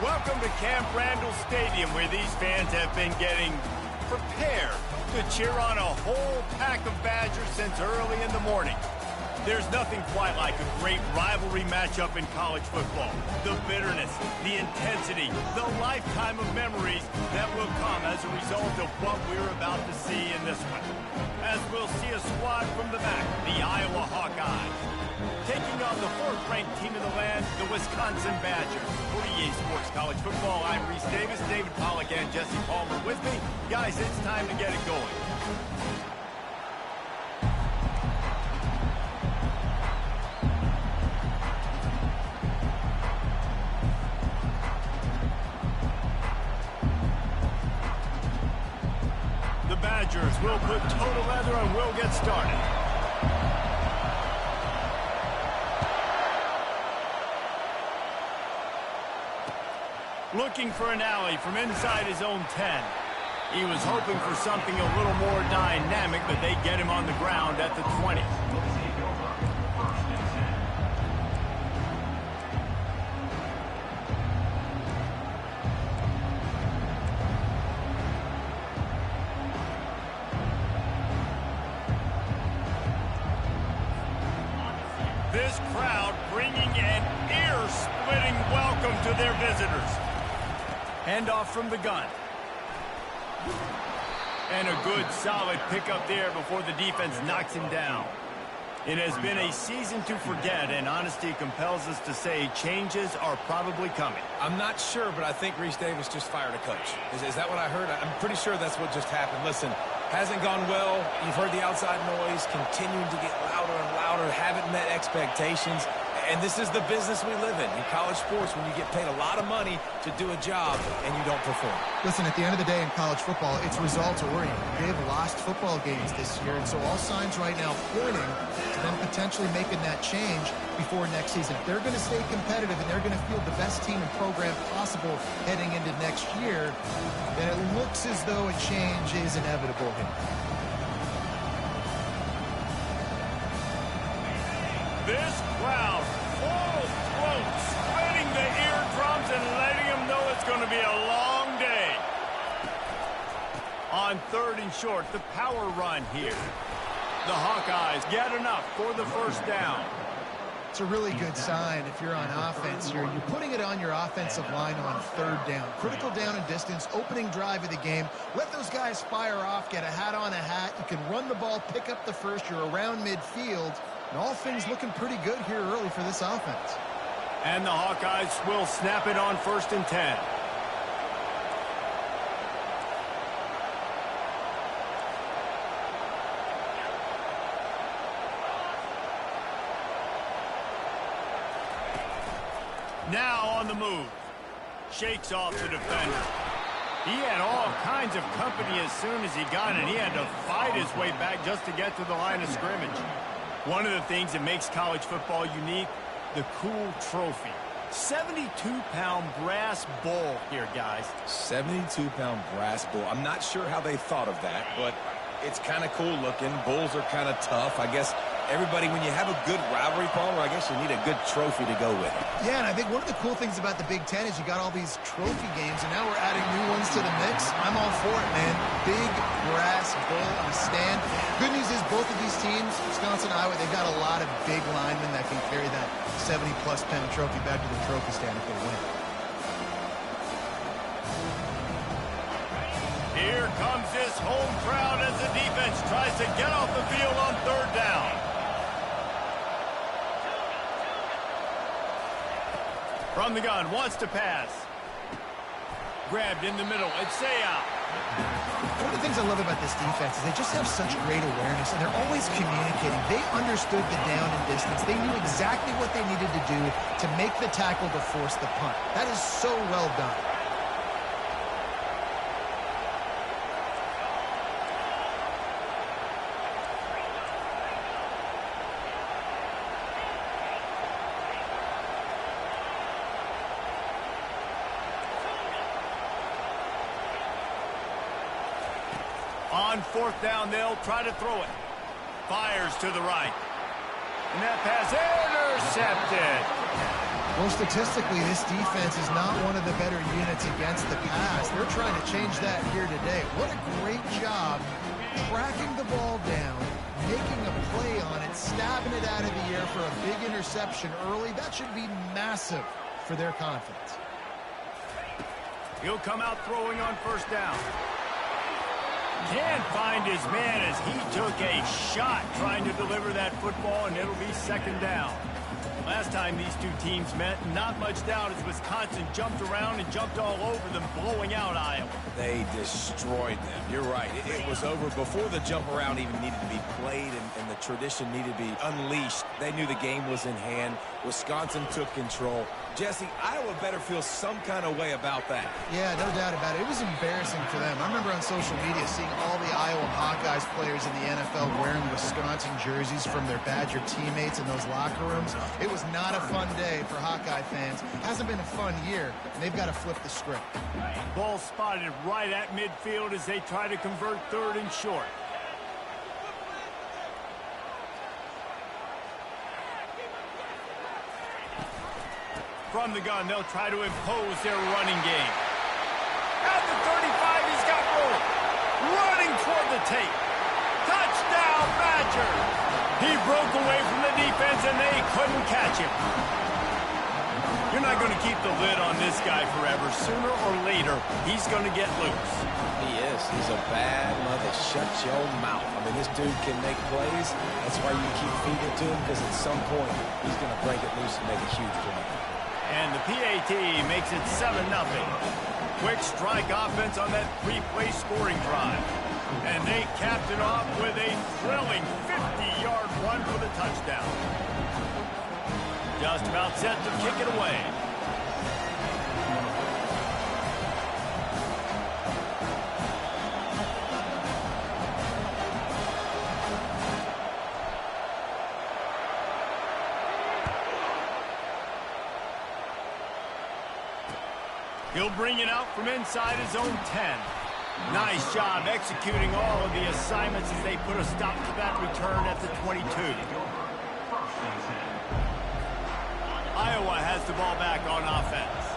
Welcome to Camp Randall Stadium, where these fans have been getting prepared to cheer on a whole pack of Badgers since early in the morning. There's nothing quite like a great rivalry matchup in college football. The bitterness, the intensity, the lifetime of memories that will come as a result of what we're about to see in this one. As we'll see a squad from the back, the Iowa Hawkeyes, taking on the fourth-ranked team in the land, the Wisconsin Badgers. For EA Sports College Football, I'm Reese Davis, David Pollack, and Jesse Palmer with me. Guys, it's time to get it going. The Badgers will put total leather and we'll get started. Looking for an alley from inside his own 10. He was hoping for something a little more dynamic, but they get him on the ground at the 20. This crowd bringing an ear-splitting welcome to their visitors. Handoff from the gun. And a good, solid pickup there before the defense knocks him down. It has been a season to forget, and honesty compels us to say changes are probably coming. I'm not sure, but I think Reese Davis just fired a coach. Is that what I heard? I'm pretty sure that's what just happened. Listen, hasn't gone well. You've heard the outside noise, continuing to get louder and louder, haven't met expectations. And this is the business we live in college sports, when you get paid a lot of money to do a job and you don't perform. Listen, at the end of the day in college football, it's results-oriented. They've lost football games this year, and so all signs right now pointing to them potentially making that change before next season. If they're going to stay competitive and they're going to field the best team and program possible heading into next year, then it looks as though a change is inevitable here. This crowd, full throat, splitting the eardrums and letting them know it's going to be a long day. On 3rd and short, the power run here. The Hawkeyes get enough for the first down. It's a really good sign if you're on offense here. You're putting it on your offensive line on 3rd down. Critical down and distance, opening drive of the game. Let those guys fire off, get a hat on a hat. You can run the ball, pick up the first. You're around midfield. And all things looking pretty good here early for this offense. And the Hawkeyes will snap it on 1st and 10. Now on the move. Shakes off the defender. He had all kinds of company as soon as he got it. He had to fight his way back just to get to the line of scrimmage. One of the things that makes college football unique, the cool trophy. 72-pound brass bowl here, guys. 72-pound brass bull. I'm not sure how they thought of that, but it's kind of cool looking. Bulls are kind of tough. I guess everybody, when you have a good rivalry, Palmer, I guess you need a good trophy to go with it. Yeah, and I think one of the cool things about the Big Ten is you got all these trophy games, and now we're adding new ones to the mix. I'm all for it, man. Big brass bull on a stand. Good news is both of these teams, Wisconsin and Iowa, they've got a lot of big linemen that can carry that 70-plus pound trophy back to the trophy stand if they win. Here comes this home crowd as the defense tries to get off the field on 3rd down. From the gun, wants to pass. Grabbed in the middle, it's Sayah. One of the things I love about this defense is they just have such great awareness, and they're always communicating. They understood the down and distance. They knew exactly what they needed to do to make the tackle to force the punt. That is so well done. On 4th down, they'll try to throw it. Fires to the right. And that pass intercepted. Well, statistically, this defense is not one of the better units against the pass. They're trying to change that here today. What a great job tracking the ball down, making a play on it, stabbing it out of the air for a big interception early. That should be massive for their confidence. He'll come out throwing on first down. Can't find his man as he took a shot trying to deliver that football, and it'll be second down. Last time these two teams met, not much doubt as Wisconsin jumped around and jumped all over them, blowing out Iowa. They destroyed them. You're right. It was over before the jump around even needed to be played and the tradition needed to be unleashed. They knew the game was in hand. Wisconsin took control. Jesse, Iowa better feel some kind of way about that. Yeah, no doubt about it. It was embarrassing for them. I remember on social media seeing all the Iowa Hawkeyes players in the NFL wearing Wisconsin jerseys from their Badger teammates in those locker rooms. It was not a fun day for Hawkeye fans. Hasn't been a fun year, and they've got to flip the script. Ball spotted right at midfield as they try to convert third and short. From the gun, they'll try to impose their running game. At the 35, he's got room. Running toward the tape. Touchdown, Badger! He broke away from the defense, and they couldn't catch him. You're not going to keep the lid on this guy forever. Sooner or later, he's going to get loose. He is. He's a bad mother. Shut your mouth. I mean, this dude can make plays. That's why you keep feeding it to him, because at some point, he's going to break it loose and make a huge play. And the PAT makes it 7-0. Quick strike offense on that three-play scoring drive. And they capped it off with a thrilling 50-yard run for the touchdown. Just about set to kick it away. He'll bring it out from inside his own 10. Nice job executing all of the assignments as they put a stop to that return at the 22. Iowa has the ball back on offense.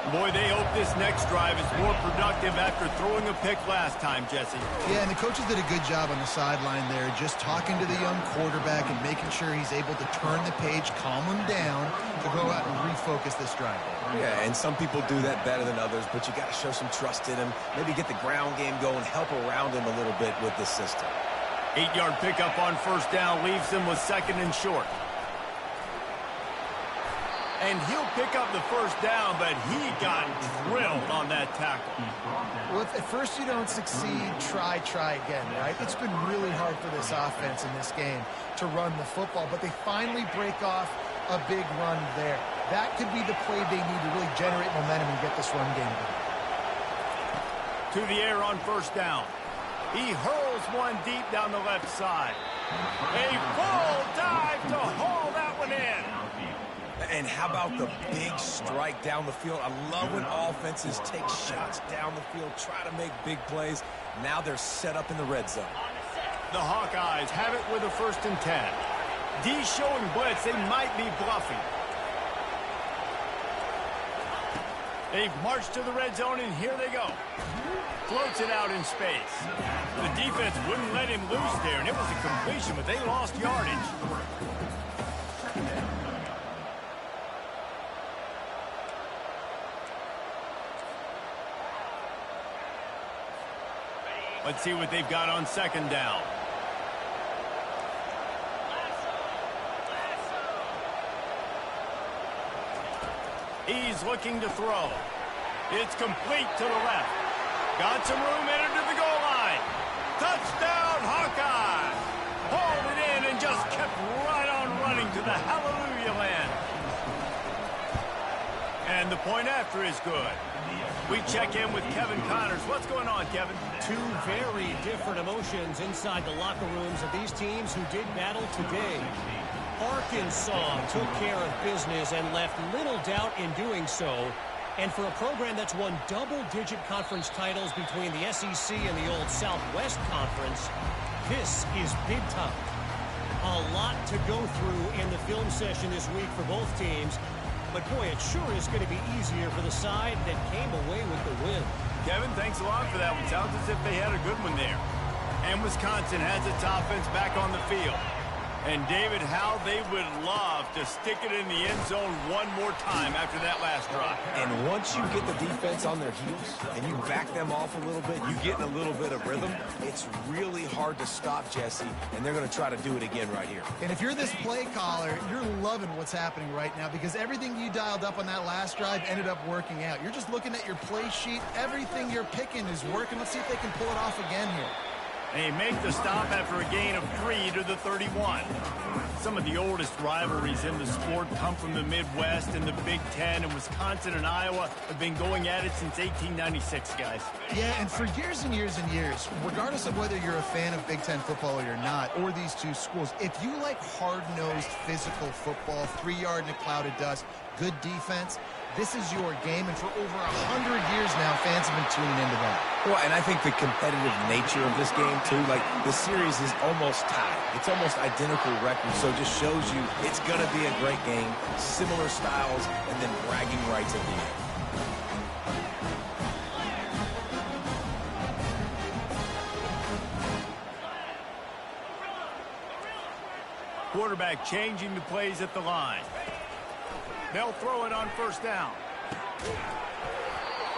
Boy, they hope this next drive is more productive after throwing a pick last time, Jesse. Yeah, and the coaches did a good job on the sideline there, just talking to the young quarterback and making sure he's able to turn the page, calm him down, to go out and refocus this drive. Yeah, and some people do that better than others, but you got to show some trust in him. Maybe get the ground game going, help around him a little bit with this system. 8-yard pickup on first down leaves them with second and short. And he'll pick up the first down, but he got drilled on that tackle. Well, if at first you don't succeed, try again, right? It's been really hard for this offense in this game to run the football, but they finally break off a big run there. That could be the play they need to really generate momentum and get this run game going. To the air on first down. He hurls one deep down the left side. A full dive to haul that one in. And how about the big strike down the field? I love when offenses take shots down the field, try to make big plays. Now they're set up in the red zone. The Hawkeyes have it with a 1st and 10. D showing blitz. They might be bluffing. They've marched to the red zone, and here they go. Floats it out in space. The defense wouldn't let him loose there, and it was a completion, but they lost yardage. Let's see what they've got on second down. He's looking to throw. It's complete to the left. Got some room, entered to the goal line. Touchdown, Hawkeye! Hauled it in and just kept right on running to the hallelujah land. And the point after is good. We check in with Kevin Connors. What's going on, Kevin? Two very different emotions inside the locker rooms of these teams who did battle today. Arkansas took care of business and left little doubt in doing so. And for a program that's won double-digit conference titles between the SEC and the old Southwest Conference, this is big time. A lot to go through in the film session this week for both teams. but boy, it sure is going to be easier for the side that came away with the win. Kevin, thanks a lot for that one. Sounds as if they had a good one there. And Wisconsin has its offense back on the field. And, David, how they would love to stick it in the end zone one more time after that last drive. And once you get the defense on their heels and you back them off a little bit, you get in a little bit of rhythm, it's really hard to stop, Jesse, and they're going to try to do it again right here. And if you're this play caller, you're loving what's happening right now because everything you dialed up on that last drive ended up working out. You're just looking at your play sheet. Everything you're picking is working. Let's see if they can pull it off again here. They make the stop after a gain of 3 to the 31. Some of the oldest rivalries in the sport come from the Midwest and the Big Ten, and Wisconsin and Iowa have been going at it since 1896, guys. Yeah, and for years and years and years, regardless of whether you're a fan of Big Ten football or you're not, or these two schools, if you like hard-nosed physical football, 3-yard in a cloud of dust, good defense, this is your game, and for over 100 years now, fans have been tuning into that. Well, and I think the competitive nature of this game, too, like the series is almost tied. It's almost identical records, so it just shows you it's going to be a great game, similar styles, and then bragging rights at the end. Quarterback changing the plays at the line. They'll throw it on first down.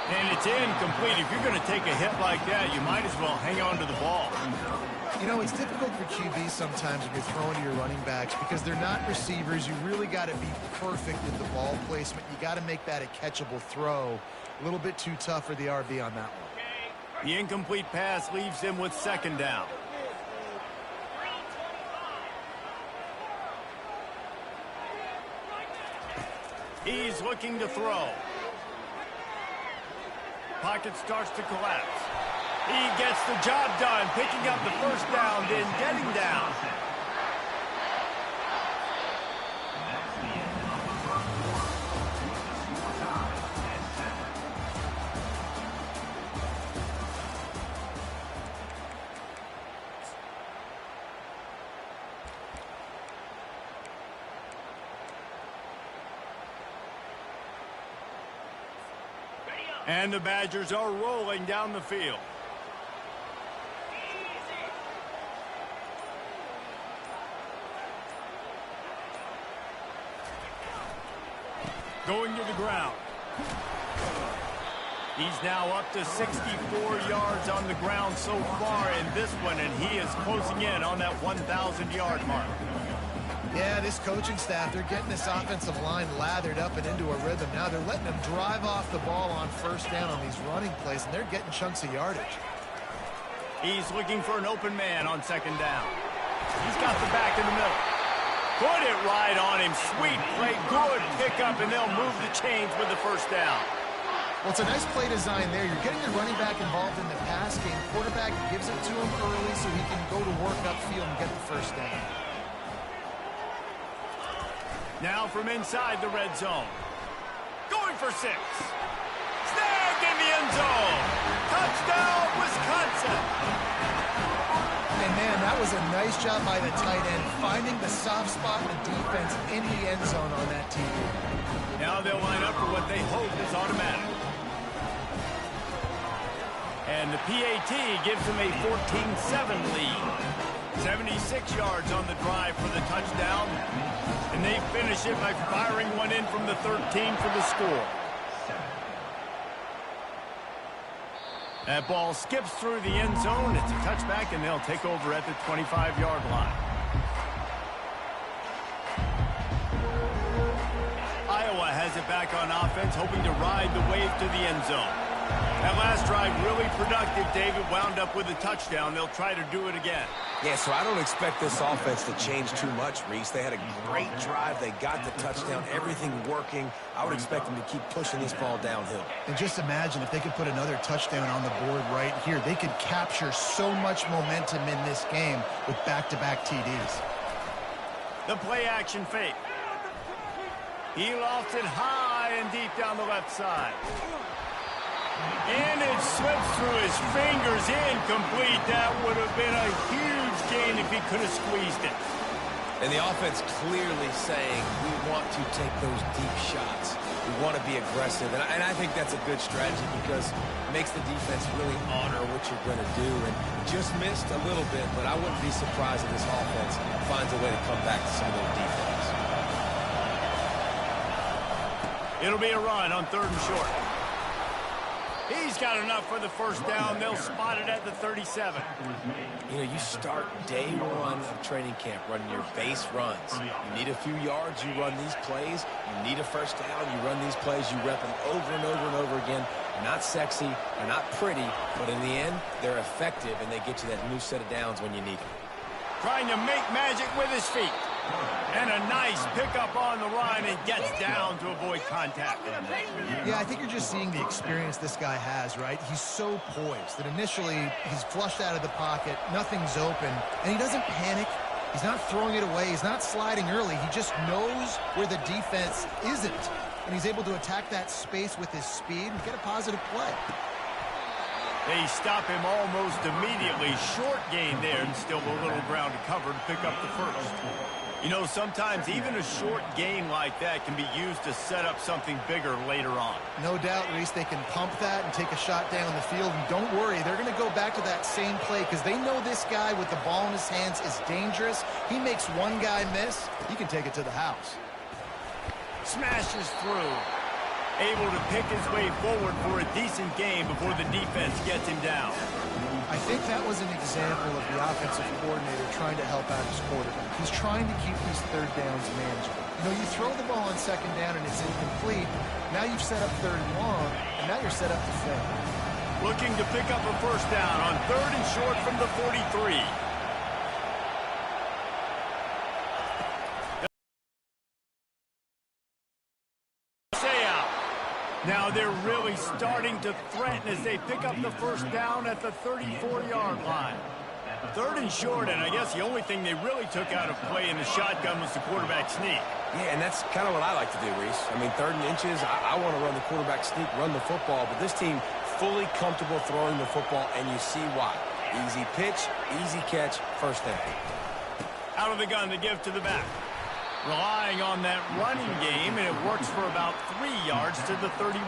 And it's incomplete. If you're going to take a hit like that, you might as well hang on to the ball. You know, it's difficult for QBs sometimes when you're throwing to your running backs because they're not receivers. You really got to be perfect with the ball placement. You got to make that a catchable throw. A little bit too tough for the RB on that one. The incomplete pass leaves him with second down. He's looking to throw. Pocket starts to collapse. He gets the job done, picking up the first down, then getting down. And the Badgers are rolling down the field. Going to the ground. He's now up to 64 yards on the ground so far in this one, and he is closing in on that 1,000-yard mark. Yeah, this coaching staff, they're getting this offensive line lathered up and into a rhythm. Now they're letting them drive off the ball on first down on these running plays, and they're getting chunks of yardage. He's looking for an open man on second down. He's got the back in the middle. Put it right on him. Sweet play, good pickup, and they'll move the chains with the first down. Well, it's a nice play design there. You're getting your running back involved in the pass game. Quarterback gives it to him early so he can go to work upfield and get the first down. Now from inside the red zone. Going for 6. Snagged in the end zone. Touchdown, Wisconsin. And, man, that was a nice job by the tight end, finding the soft spot in the defense in the end zone on that TV. Now they'll line up for what they hope is automatic. And the PAT gives them a 14-7 lead. 76 yards on the drive for the touchdown. And they finish it by firing one in from the 13 for the score. That ball skips through the end zone. It's a touchback, and they'll take over at the 25-yard line. Iowa has it back on offense, hoping to ride the wave to the end zone. That last drive really productive. David wound up with a touchdown. They'll try to do it again. Yeah, so I don't expect this offense to change too much, Reese. They had a great drive. They got the touchdown, everything working. I would expect them to keep pushing this ball downhill. And just imagine if they could put another touchdown on the board right here. They could capture so much momentum in this game with back-to-back TDs. The play-action fake. He lofts it high and deep down the left side. And it slips through his fingers, incomplete. That would have been a huge gain if he could have squeezed it. And the offense clearly saying, we want to take those deep shots. We want to be aggressive. And I think that's a good strategy because it makes the defense really honor what you're going to do. And just missed a little bit, but I wouldn't be surprised if this offense finds a way to come back to some of those defense. It'll be a run on 3rd and short. He's got enough for the first down. They'll spot it at the 37. You know, you start day one of training camp running your base runs. You need a few yards, you run these plays. You need a first down, you run these plays. You rep them over and over and over again. They're not sexy, they're not pretty, but in the end, they're effective, and they get you that new set of downs when you need them. Trying to make magic with his feet. And a nice pickup on the run and gets down to avoid contact. Yeah, I think you're just seeing the experience this guy has, right? He's so poised that initially he's flushed out of the pocket, nothing's open, and he doesn't panic. He's not throwing it away. He's not sliding early. He just knows where the defense isn't, and he's able to attack that space with his speed and get a positive play. They stop him almost immediately. Short gain there, and still a little ground to cover to pick up the first. You know, sometimes even a short gain like that can be used to set up something bigger later on. No doubt, Reese, they can pump that and take a shot down the field. And don't worry, they're going to go back to that same play because they know this guy with the ball in his hands is dangerous. He makes one guy miss, he can take it to the house. Smashes through. Able to pick his way forward for a decent game before the defense gets him down. I think that was an example of the offensive coordinator trying to help out his quarterback. He's trying to keep these 3rd downs manageable. You know, you throw the ball on 2nd down and it's incomplete. Now you've set up 3rd and long, and now you're set up to fail. Looking to pick up a first down on 3rd and short from the 43. Now they're really starting to threaten as they pick up the first down at the 34-yard line. 3rd and short, and I guess the only thing they really took out of play in the shotgun was the quarterback sneak. Yeah, and that's kind of what I like to do, Reese. I mean, 3rd and inches, I want to run the quarterback sneak, run the football, but this team fully comfortable throwing the football, and you see why. Easy pitch, easy catch, first down. Out of the gun to give to the back. Relying on that running game, and it works for about 3 yards to the 31.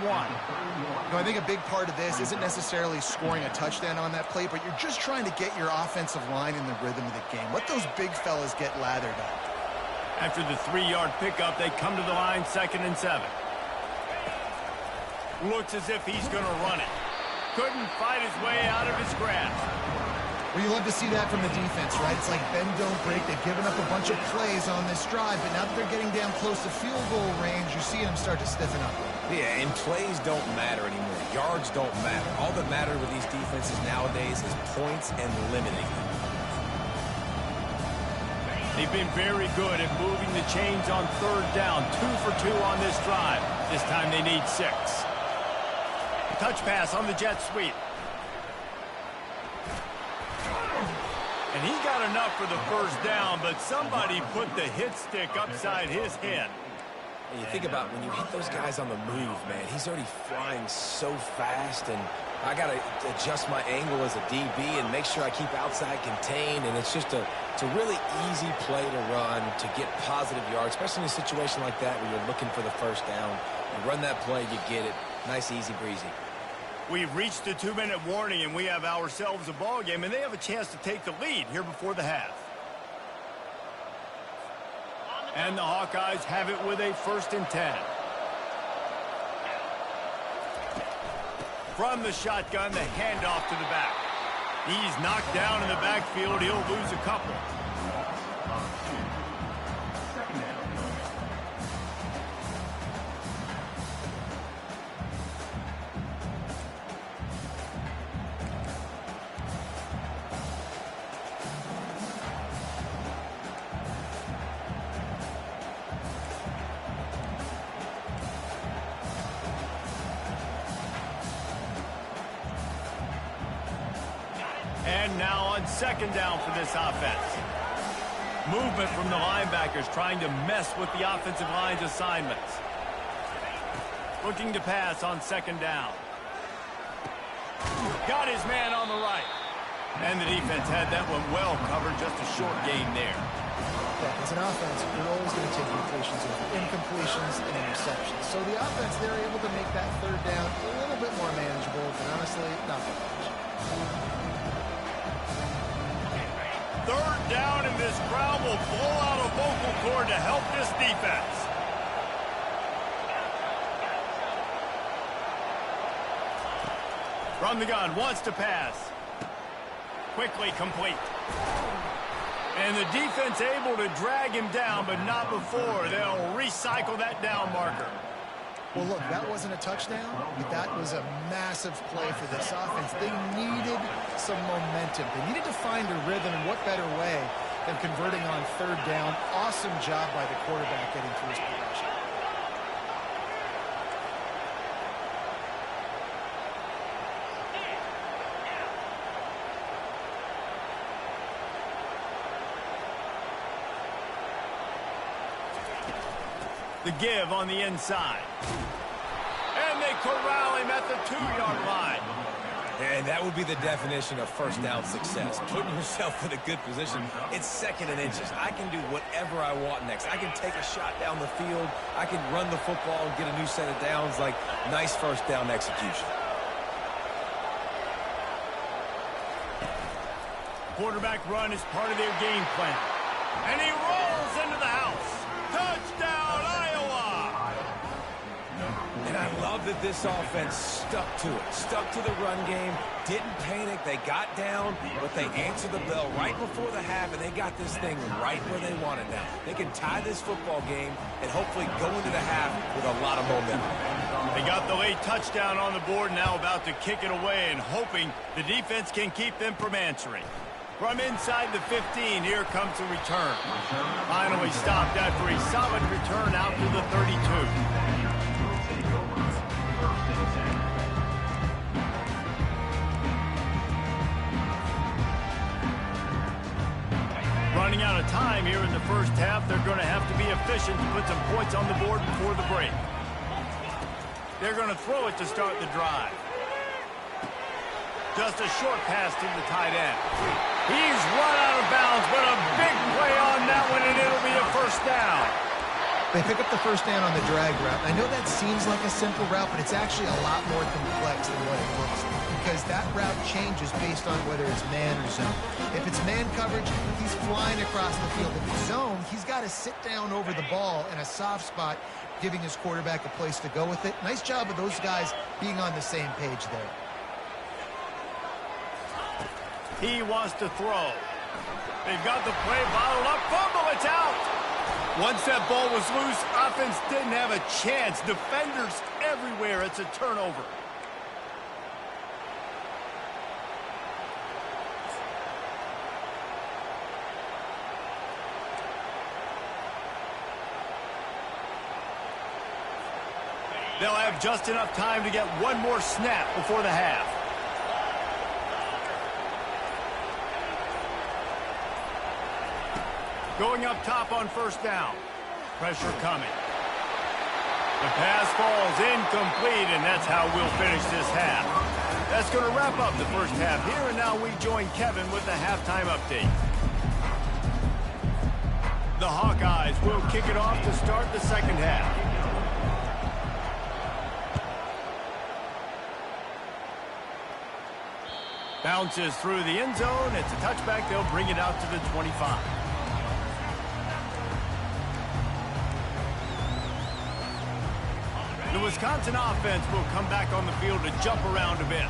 No, I think a big part of this isn't necessarily scoring a touchdown on that play, but you're just trying to get your offensive line in the rhythm of the game. Let those big fellas get lathered up. After the 3-yard pickup, they come to the line 2nd and 7. Looks as if he's going to run it. Couldn't fight his way out of his grasp. Well, you love to see that from the defense, right? It's like bend, don't break. They've given up a bunch of plays on this drive, but now that they're getting down close to field goal range, you're seeing them start to stiffen up. Yeah, and plays don't matter anymore. Yards don't matter. All that matters with these defenses nowadays is points and limiting them. They've been very good at moving the chains on 3rd down. 2 for 2 on this drive. This time they need 6. Touch pass on the jet sweep. And he got enough for the first down, but somebody put the hit stick upside his head. And you think about when you hit those guys on the move, man, he's already flying so fast, and I got to adjust my angle as a DB and make sure I keep outside contained, and it's just a really easy play to run to get positive yards, especially in a situation like that where you're looking for the first down. You run that play, you get it. Nice, easy, breezy. We've reached the 2-minute warning, and we have ourselves a ball game, and they have a chance to take the lead here before the half. And the Hawkeyes have it with a 1st and 10. From the shotgun, the handoff to the back. He's knocked down in the backfield. He'll lose a couple. And now on 2nd down for this offense. Movement from the linebackers trying to mess with the offensive line's assignments. Looking to pass on 2nd down. Got his man on the right. And the defense had that one well covered, just a short gain there. expect. As an offense, you're always going to take completions over incompletions and interceptions. So the offense, they're able to make that third down a little bit more manageable, but honestly, not that much. Third down, and this crowd will blow out a vocal cord to help this defense. From the gun, wants to pass. Quickly complete. And the defense able to drag him down, but not before. They'll recycle that down marker. Well, look, that wasn't a touchdown, but that was a massive play for this offense. They needed some momentum. They needed to find a rhythm, and what better way than converting on third down. Awesome job by the quarterback getting through his progression. The give on the inside. And they corral him at the 2-yard line. And that would be the definition of first down success. Putting yourself in a good position. It's 2nd and inches. I can do whatever I want next. I can take a shot down the field. I can run the football and get a new set of downs. Like, nice first down execution. Quarterback run is part of their game plan. And he rolls into the house. Touchdown, Iowa! And I love that this offense stuck to it. Stuck to the run game. Didn't panic. They got down, but they answered the bell right before the half, and they got this thing right where they want it now. They can tie this football game and hopefully go into the half with a lot of momentum. They got the late touchdown on the board, now about to kick it away and hoping the defense can keep them from answering. From inside the 15, here comes the return. Finally stopped after a solid return out to the 32. Running out of time here in the first half, they're going to have to be efficient to put some points on the board before the break. They're going to throw it to start the drive. Just a short pass to the tight end. He's run out of bounds, but a big play on that one, and it'll be a first down. They pick up the first down on the drag route. I know that seems like a simple route, but it's actually a lot more complex than what it looks like, because that route changes based on whether it's man or zone. If it's man coverage, he's flying across the field. If it's zone, he's got to sit down over the ball in a soft spot, giving his quarterback a place to go with it. Nice job of those guys being on the same page there. He wants to throw. They've got the play bottled up. Fumble, it's out. Once that ball was loose, offense didn't have a chance. Defenders everywhere. It's a turnover. They'll have just enough time to get one more snap before the half. Going up top on first down. Pressure coming. The pass falls incomplete, and that's how we'll finish this half. That's going to wrap up the first half here, and now we join Kevin with the halftime update. The Hawkeyes will kick it off to start the second half. Bounces through the end zone. It's a touchback. They'll bring it out to the 25. The Wisconsin offense will come back on the field to jump around a bit.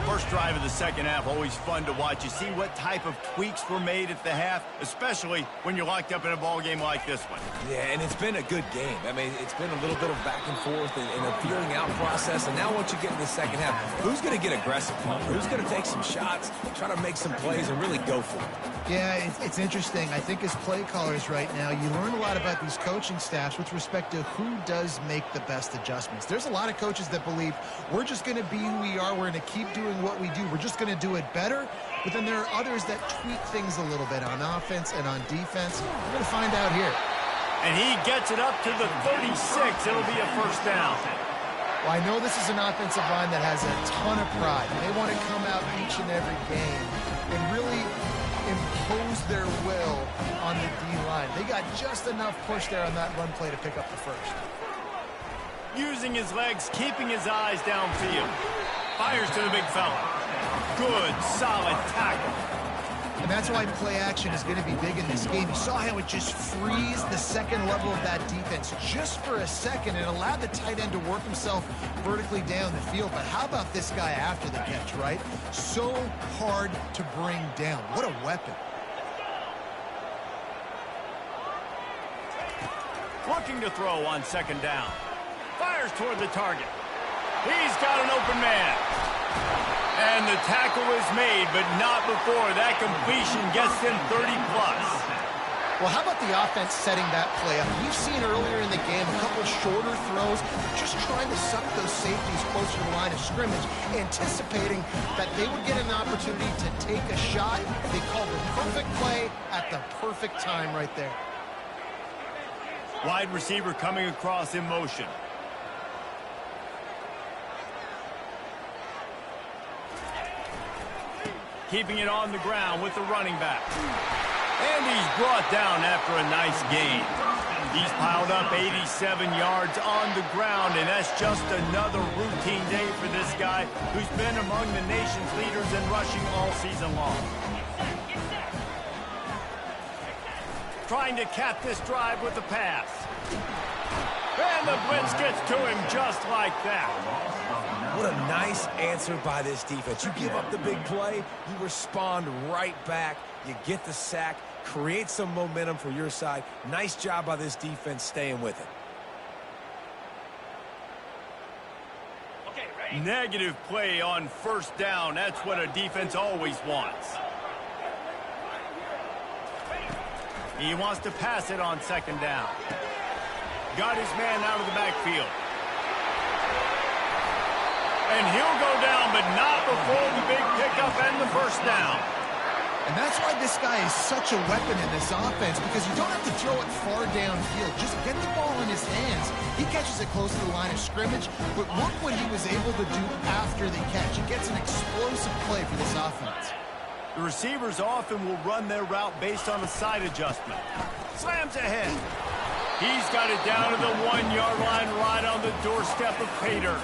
First drive of the second half, always fun to watch. You see what type of tweaks were made at the half, especially when you're locked up in a ball game like this one. Yeah, and it's been a good game. I mean, it's been a little bit of back and forth and a feeling out process. And now once you get in the second half, who's going to get aggressive? Who's going to take some shots, try to make some plays, and really go for it? Yeah, it's interesting. I think as play callers right now, you learn a lot about these coaching staffs with respect to who does make the best adjustments. There's a lot of coaches that believe we're just going to be who we are. We're going to keep doing what we do. We're just going to do it better. But then there are others that tweak things a little bit on offense and on defense. We're going to find out here. And he gets it up to the 36. It'll be a first down. Well, I know this is an offensive line that has a ton of pride. They want to come out each and every game and really impose their will on the D-line. They got just enough push there on that run play to pick up the first. Using his legs, keeping his eyes downfield. Fires to the big fella. Good, solid tackle. And that's why play action is going to be big in this game. You saw how it just frees the second level of that defense just for a second and allowed the tight end to work himself vertically down the field. But how about this guy after the catch, right? So hard to bring down. What a weapon. Looking to throw on second down. Fires toward the target. He's got an open man. And the tackle is made, but not before that completion gets him 30-plus. Well, how about the offense setting that play up? We've seen earlier in the game a couple shorter throws, just trying to suck those safeties closer to the line of scrimmage, anticipating that they would get an opportunity to take a shot. They called the perfect play at the perfect time right there. Wide receiver coming across in motion. Keeping it on the ground with the running back. And he's brought down after a nice gain. He's piled up 87 yards on the ground, and that's just another routine day for this guy who's been among the nation's leaders in rushing all season long. Trying to cap this drive with the pass. And the blitz gets to him just like that. What a nice answer by this defense. You give up the big play, you respond right back, you get the sack, create some momentum for your side. Nice job by this defense staying with it. Negative play on first down. That's what a defense always wants. He wants to pass it on second down. Got his man out of the backfield. And he'll go down, but not before the big pickup and the first down. And that's why this guy is such a weapon in this offense, because you don't have to throw it far downfield. Just get the ball in his hands. He catches it close to the line of scrimmage, but look what he was able to do after the catch. He gets an explosive play for this offense. The receivers often will run their route based on a side adjustment. Slams ahead. He's got it down to the 1-yard line right on the doorstep of pay dirt.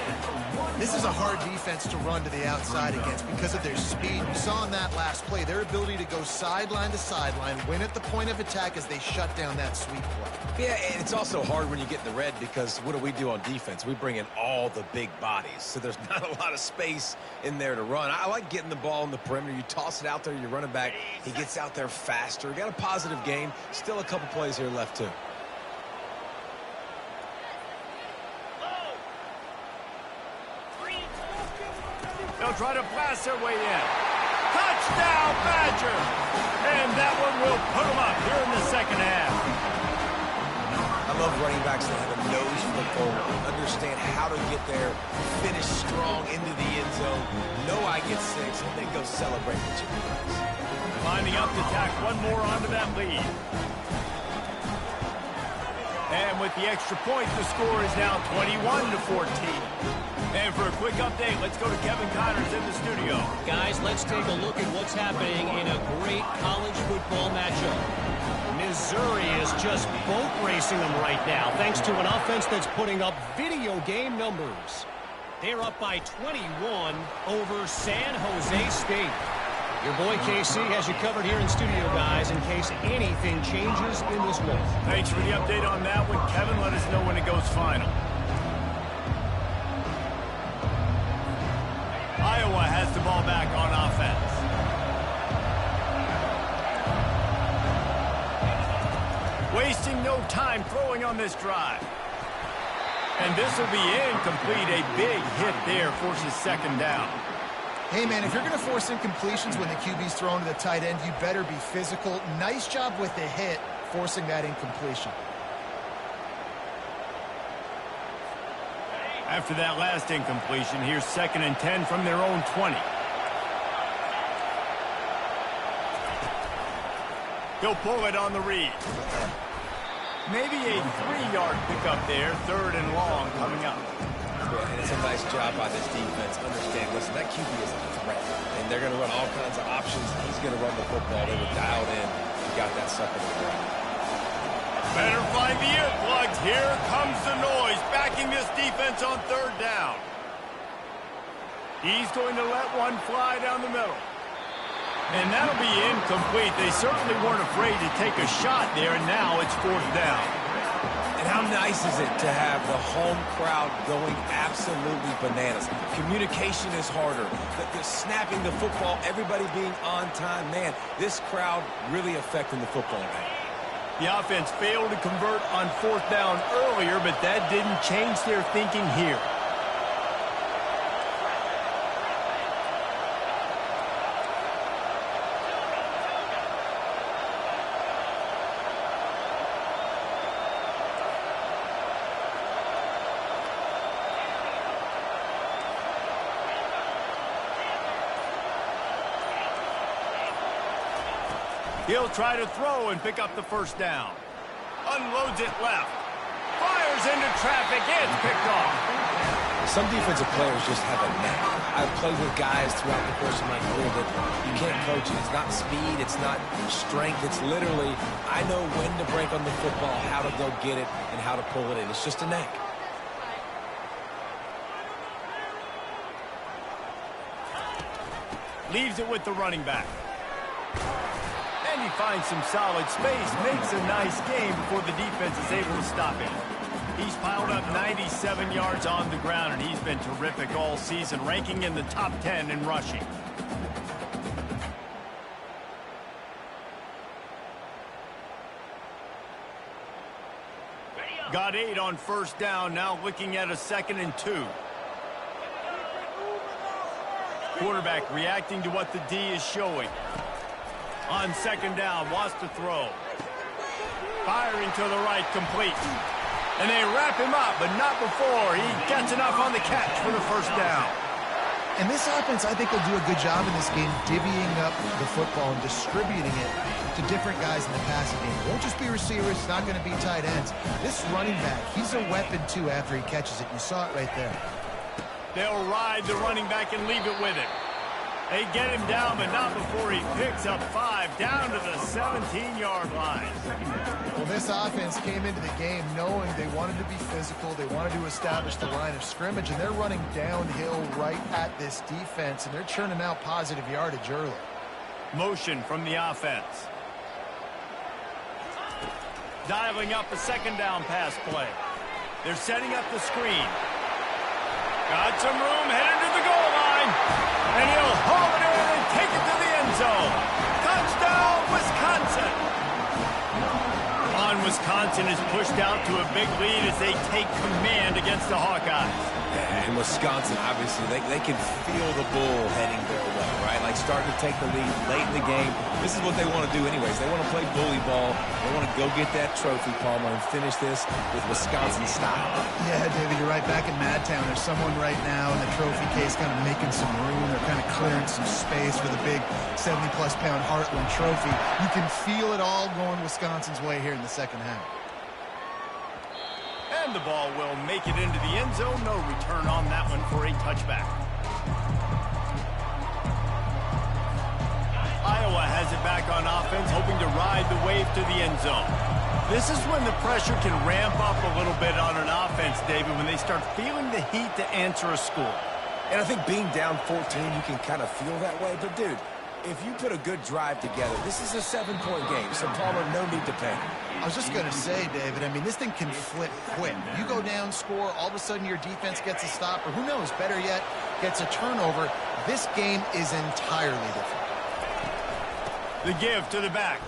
This is a hard defense to run to the outside against because of their speed. You saw in that last play their ability to go sideline to sideline, win at the point of attack as they shut down that sweep play. Yeah, and it's also hard when you get in the red because what do we do on defense? We bring in all the big bodies, so there's not a lot of space in there to run. I like getting the ball in the perimeter. You toss it out there, you're running back. He gets out there faster. Got a positive game. Still a couple plays here left, too. They'll try to blast their way in. Touchdown, Badger! And that one will put them up here in the second half. I love running backs that have a nose for the goal, understand how to get there, finish strong into the end zone, know I get 6, and then go celebrate with you guys. Lining up to tack one more onto that lead. And with the extra point, the score is now 21-14. And for a quick update, let's go to Kevin Connors in the studio. Guys, let's take a look at what's happening in a great college football matchup. Missouri is just boat racing them right now, thanks to an offense that's putting up video game numbers. They're up by 21 over San Jose State. Your boy KC has you covered here in studio, guys, in case anything changes in this one. Thanks for the update on that one, Kevin. Let us know when it goes final. Iowa has the ball back on offense. Wasting no time throwing on this drive. And this will be incomplete. A big hit there forces second down. Hey, man, if you're going to force incompletions when the QB's thrown to the tight end, you better be physical. Nice job with the hit, forcing that incompletion. After that last incompletion, here's 2nd and 10 from their own 20. He'll pull it on the read. Maybe a 3-yard pickup there, 3rd and long coming up. And it's a a nice job by this defense. Understand, listen, that QB is a threat, and they're going to run all kinds of options. He's going to run the football. They were dialed in. He got that sucker to the ground. Better find the earplugs. Here comes the noise, backing this defense on third down. He's going to let one fly down the middle. And that'll be incomplete. They certainly weren't afraid to take a shot there, and now it's fourth down. And how nice is it to have the home crowd going absolutely bananas? Communication is harder. The snapping the football, everybody being on time. Man, this crowd really affecting the football game. The offense failed to convert on fourth down earlier, but that didn't change their thinking here. He'll try to throw and pick up the first down. Unloads it left. Fires into traffic. It's picked off. Some defensive players just have a knack. I've played with guys throughout the course of my career that you can't coach it. It's not speed. It's not strength. It's literally, I know when to break on the football, how to go get it, and how to pull it in. It's just a knack. Leaves it with the running back. And he finds some solid space, makes a nice game before the defense is able to stop him. He's piled up 97 yards on the ground, and he's been terrific all season, ranking in the top 10 in rushing. Got 8 on first down, now looking at a 2nd and 2. Quarterback reacting to what the D is showing. On 2nd down, wants to throw. Firing to the right, complete. And they wrap him up, but not before he gets enough on the catch for the first down. And this offense, I think, will do a good job in this game divvying up the football and distributing it to different guys in the passing game. It won't just be receivers. It's not going to be tight ends. This running back, he's a weapon, too, after he catches it. You saw it right there. They'll ride the running back and leave it with him. They get him down, but not before he picks up 5 down to the 17-yard line. Well, this offense came into the game knowing they wanted to be physical. They wanted to establish the line of scrimmage, and they're running downhill right at this defense, and they're churning out positive yardage early. Motion from the offense. Dialing up a 2nd down pass play. They're setting up the screen. Got some room, headed to the goal line. And he'll haul it in and take it to the end zone. Touchdown, Wisconsin. Wisconsin is pushed out to a big lead as they take command against the Hawkeyes. Yeah, and Wisconsin, obviously, they can feel the bull heading their way, right? Like starting to take the lead late in the game. This is what they want to do anyways. They want to play bully ball. They want to go get that trophy, Palmer, and finish this with Wisconsin style. Yeah, David, you're right. Back in Madtown, there's someone right now in the trophy case kind of making some room. They're kind of clearing some space for the big 70-plus pound Heartland trophy. You can feel it all going Wisconsin's way here in the second half. And the ball will make it into the end zone. No return on that one for a touchback. Iowa has it back on offense, hoping to ride the wave to the end zone. This is when the pressure can ramp up a little bit on an offense, David, when they start feeling the heat to answer a score. And I think being down 14, you can kind of feel that way. But, dude, if you put a good drive together, this is a 7-point game, so Palmer, no need to panic. I was just going to say, David, I mean, this thing can flip quick. You go down, score, all of a sudden your defense gets a stop, or who knows, better yet, gets a turnover. This game is entirely different. The give to the back.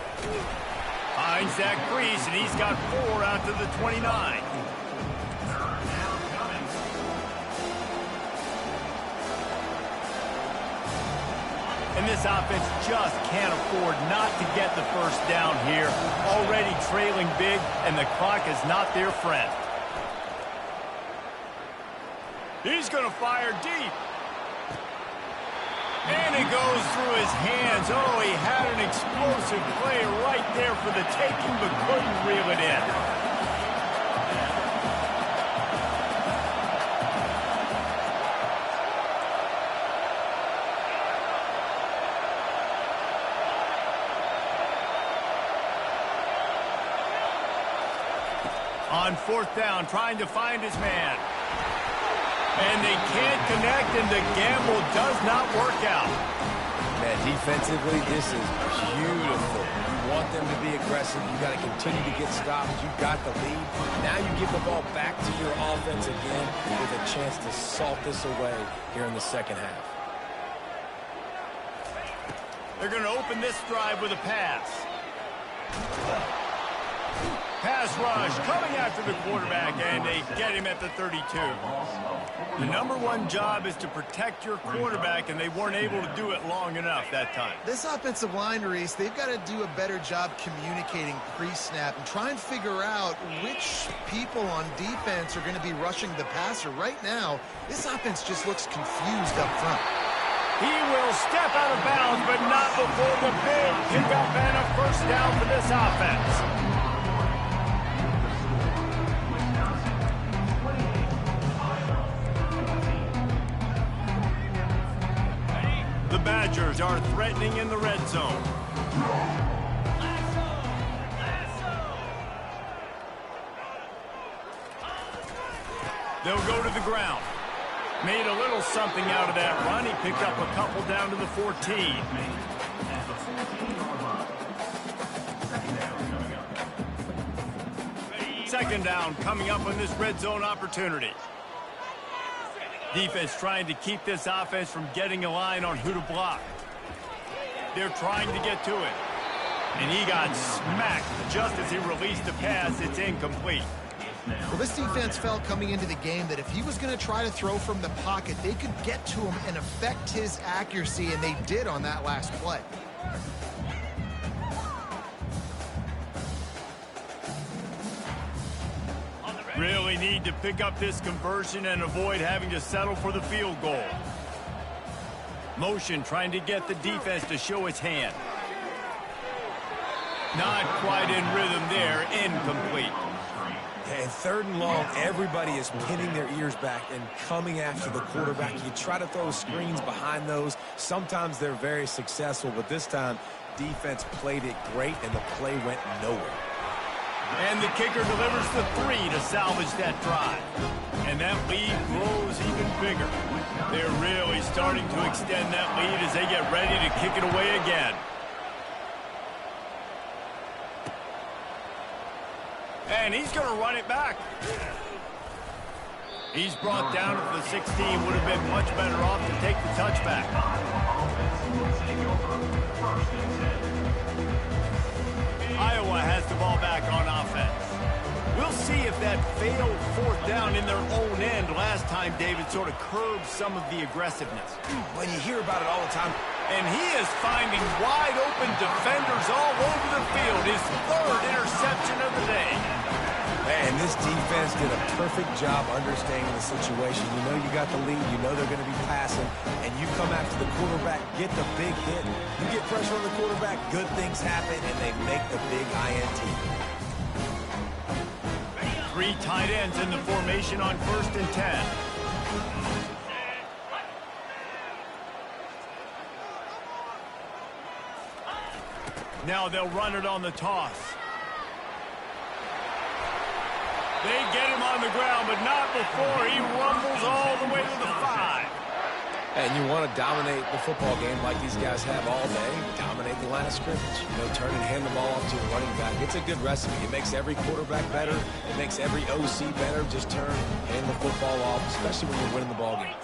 Finds that crease, and he's got 4 out to the 29. And this offense just can't afford not to get the first down here. Already trailing big, and the clock is not their friend. He's going to fire deep. And it goes through his hands. Oh, he had an explosive play right there for the taking, but couldn't reel it in. On fourth down, trying to find his man. And they can't connect, and the gamble does not work out. Man, defensively, this is beautiful. You want them to be aggressive. You got to continue to get stops. You got the lead. Now you give the ball back to your offense again with a chance to salt this away here in the second half. They're going to open this drive with a pass. Pass rush coming after the quarterback, and they get him at the 32. The number one job is to protect your quarterback, and they weren't able to do it long enough that time. This offensive line, Reese, they've got to do a better job communicating pre-snap and try and figure out which people on defense are going to be rushing the passer. Right now, this offense just looks confused up front. He will step out of bounds, but not before the big pickup and a first down for this offense. The Badgers are threatening in the red zone. They'll go to the ground. Made a little something out of that run. He picked up a couple down to the 14. Second down coming up on this red zone opportunity. Defense trying to keep this offense from getting a line on who to block. They're trying to get to it. And he got smacked just as he released the pass. It's incomplete. Well, this defense felt coming into the game that if he was going to try to throw from the pocket, they could get to him and affect his accuracy, and they did on that last play. Really need to pick up this conversion and avoid having to settle for the field goal. Motion trying to get the defense to show its hand. Not quite in rhythm there. Incomplete. And third and long, everybody is pinning their ears back and coming after the quarterback. You try to throw screens behind those. Sometimes they're very successful, but this time, defense played it great, and the play went nowhere. And the kicker delivers the 3 to salvage that drive. And that lead grows even bigger. They're really starting to extend that lead as they get ready to kick it away again. And he's going to run it back. He's brought down at the 16. Would have been much better off to take the touchback. Iowa has the ball back on offense. We'll see if that failed fourth down in their own end last time, David, sort of curbed some of the aggressiveness. When you hear about it all the time. And he is finding wide open defenders all over the field. His third interception of the day. And this defense did a perfect job understanding the situation. You know you got the lead. You know they're going to be passing. And you come after the quarterback, get the big hit. You get pressure on the quarterback, good things happen, and they make the big INT. 3 tight ends in the formation on 1st and 10. Now they'll run it on the toss. They get him on the ground, but not before he rumbles all the way to the 5. And you want to dominate the football game like these guys have all day. Dominate the line of scrimmage. You know, turn and hand the ball off to the running back. It's a good recipe. It makes every quarterback better. It makes every OC better. Just turn, hand the football off, especially when you're winning the ball game.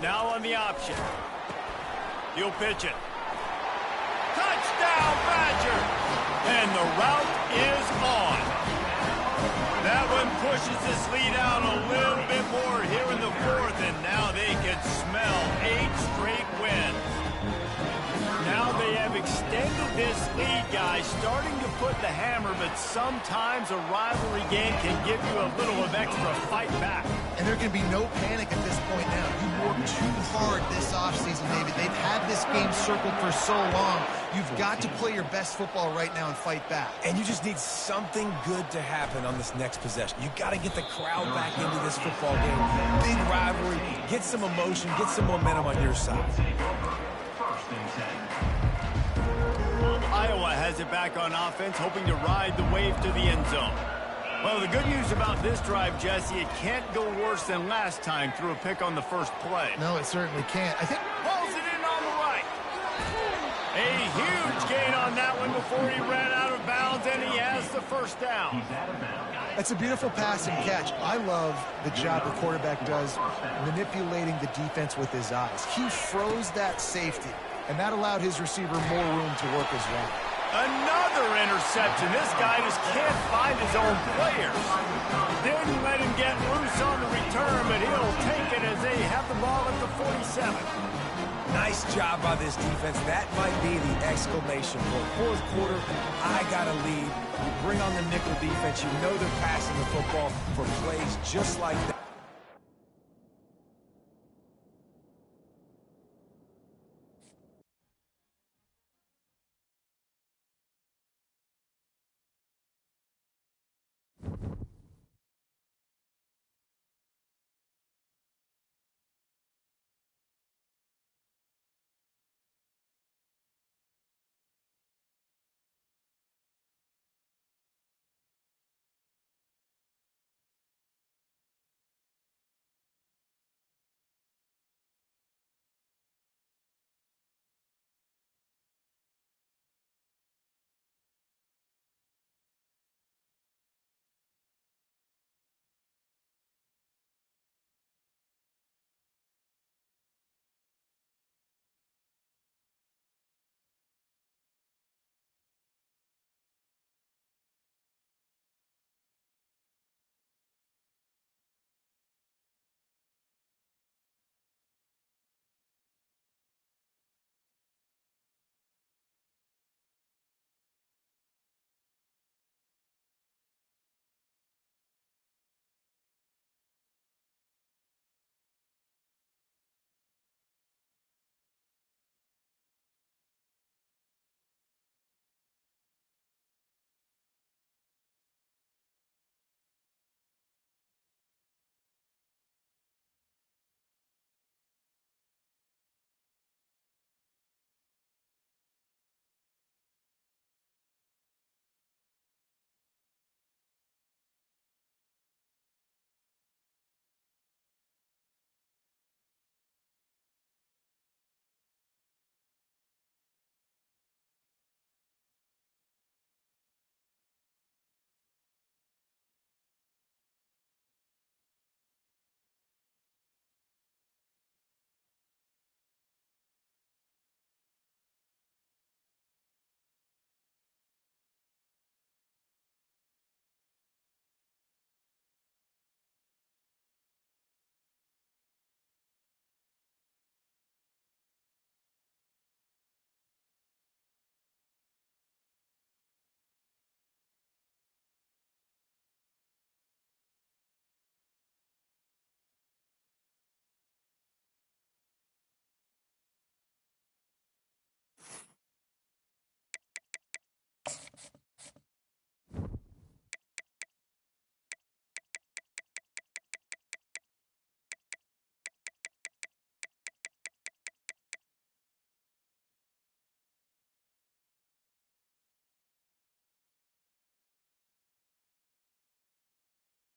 Now on the option. He'll pitch it. Touchdown, Badger! And the route is on. That one pushes this lead out a little bit more here in the 4th, and now they can smell 8 straight wins. Now they have extended this lead, guys, starting to put the hammer, but sometimes a rivalry game can give you a little of extra fight back. And there can be no panic at this point now. You worked too hard this offseason, David. They've had this game circled for so long. You've got to play your best football right now and fight back. And you just need something good to happen on this next possession. You got to get the crowd back into this football game. Big rivalry. Get some emotion. Get some momentum on your side. Iowa has it back on offense, hoping to ride the wave to the end zone. Well, the good news about this drive, Jesse, it can't go worse than last time through a pick on the first play. No, it certainly can't. I think Pulls it in on the right. A huge gain on that one before he ran out of bounds, and he has the first down. that's a beautiful pass and catch. I love the job the quarterback does manipulating the defense with his eyes. He froze that safety, and that allowed his receiver more room to work his route. Another interception. This guy just can't find his own players. Didn't let him get loose on the return, but he'll take it as they have the ball at the 47. Nice job by this defense. That might be the exclamation point. Fourth quarter, I got a lead. You bring on the nickel defense. You know they're passing the football for plays just like that.